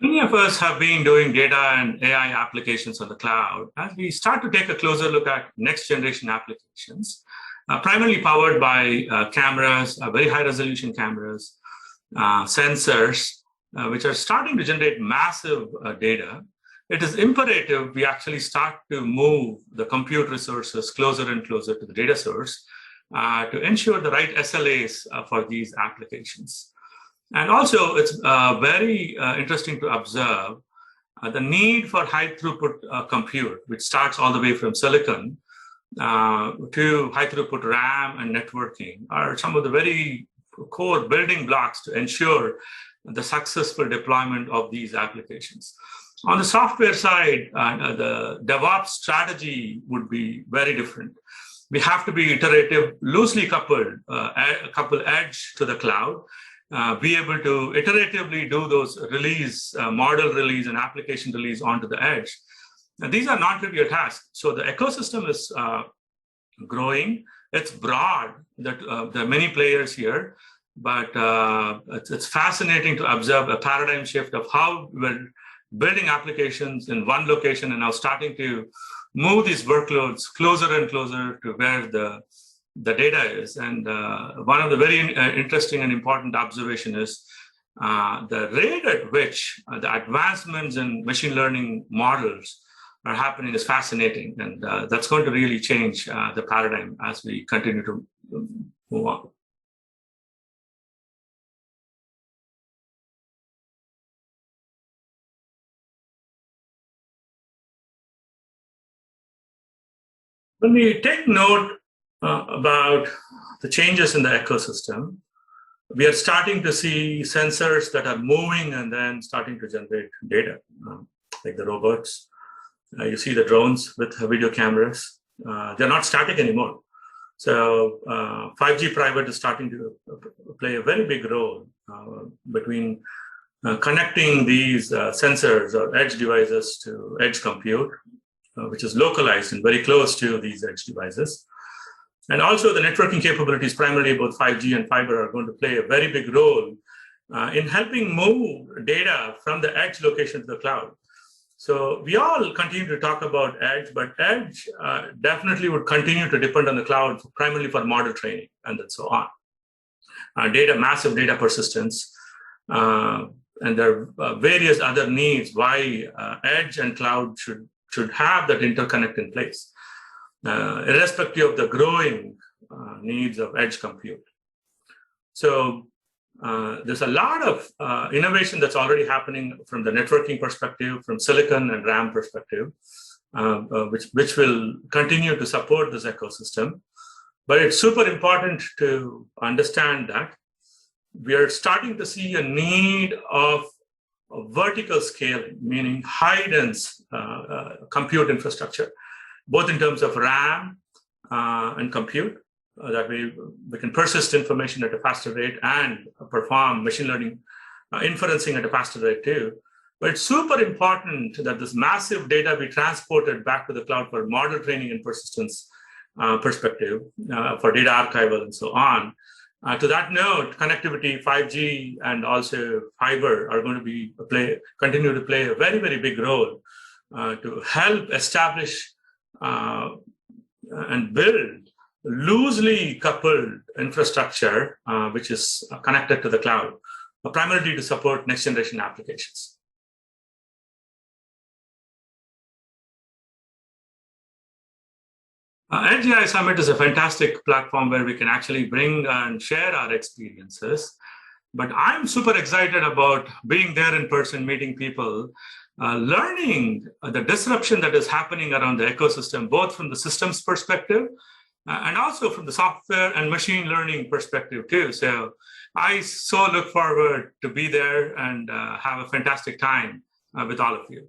Many of us have been doing data and AI applications on the cloud. As we start to take a closer look at next generation applications, primarily powered by cameras, very high resolution cameras, sensors, which are starting to generate massive data, it is imperative we actually start to move the compute resources closer and closer to the data source to ensure the right SLAs for these applications. And also, it's very interesting to observe the need for high throughput compute, which starts all the way from silicon to high throughput RAM and networking, are some of the very core building blocks to ensure the successful deployment of these applications. On the software side, the DevOps strategy would be very different. We have to be iterative, loosely coupled, couple edge to the cloud, be able to iteratively do those release, model release and application release onto the edge. And these are non-trivial tasks. So the ecosystem is growing. It's broad. There are many players here, but it's fascinating to observe a paradigm shift of how we're building applications in one location and now starting to move these workloads closer and closer to where the data is. And one of the very interesting and important observation is the rate at which the advancements in machine learning models are happening is fascinating. And that's going to really change the paradigm as we continue to move on. When we take note about the changes in the ecosystem, we are starting to see sensors that are moving and then starting to generate data, like the robots. You see the drones with video cameras. They're not static anymore. So 5G private is starting to play a very big role between connecting these sensors or edge devices to edge compute, which is localized and very close to these edge devices. And also the networking capabilities, primarily both 5G and fiber, are going to play a very big role in helping move data from the edge location to the cloud. So we all continue to talk about edge, but edge definitely would continue to depend on the cloud primarily for model training and then so on. Massive data persistence, and there are various other needs why edge and cloud should have that interconnect in place, irrespective of the growing needs of edge compute. So there's a lot of innovation that's already happening from the networking perspective, from silicon and RAM perspective, which will continue to support this ecosystem. But it's super important to understand that we are starting to see a need of vertical scaling, meaning high dense compute infrastructure, both in terms of RAM and compute, that we can persist information at a faster rate and perform machine learning inferencing at a faster rate too. But it's super important that this massive data be transported back to the cloud for model training and persistence perspective, for data archival and so on. To that note, connectivity, 5G and also fiber are going to continue to play a very, very big role to help establish and build loosely coupled infrastructure, which is connected to the cloud, primarily to support next generation applications. Edge AI Summit is a fantastic platform where we can actually bring and share our experiences. But I'm super excited about being there in person, meeting people, learning the disruption that is happening around the ecosystem, both from the systems perspective and also from the software and machine learning perspective too. So I so look forward to be there and have a fantastic time with all of you.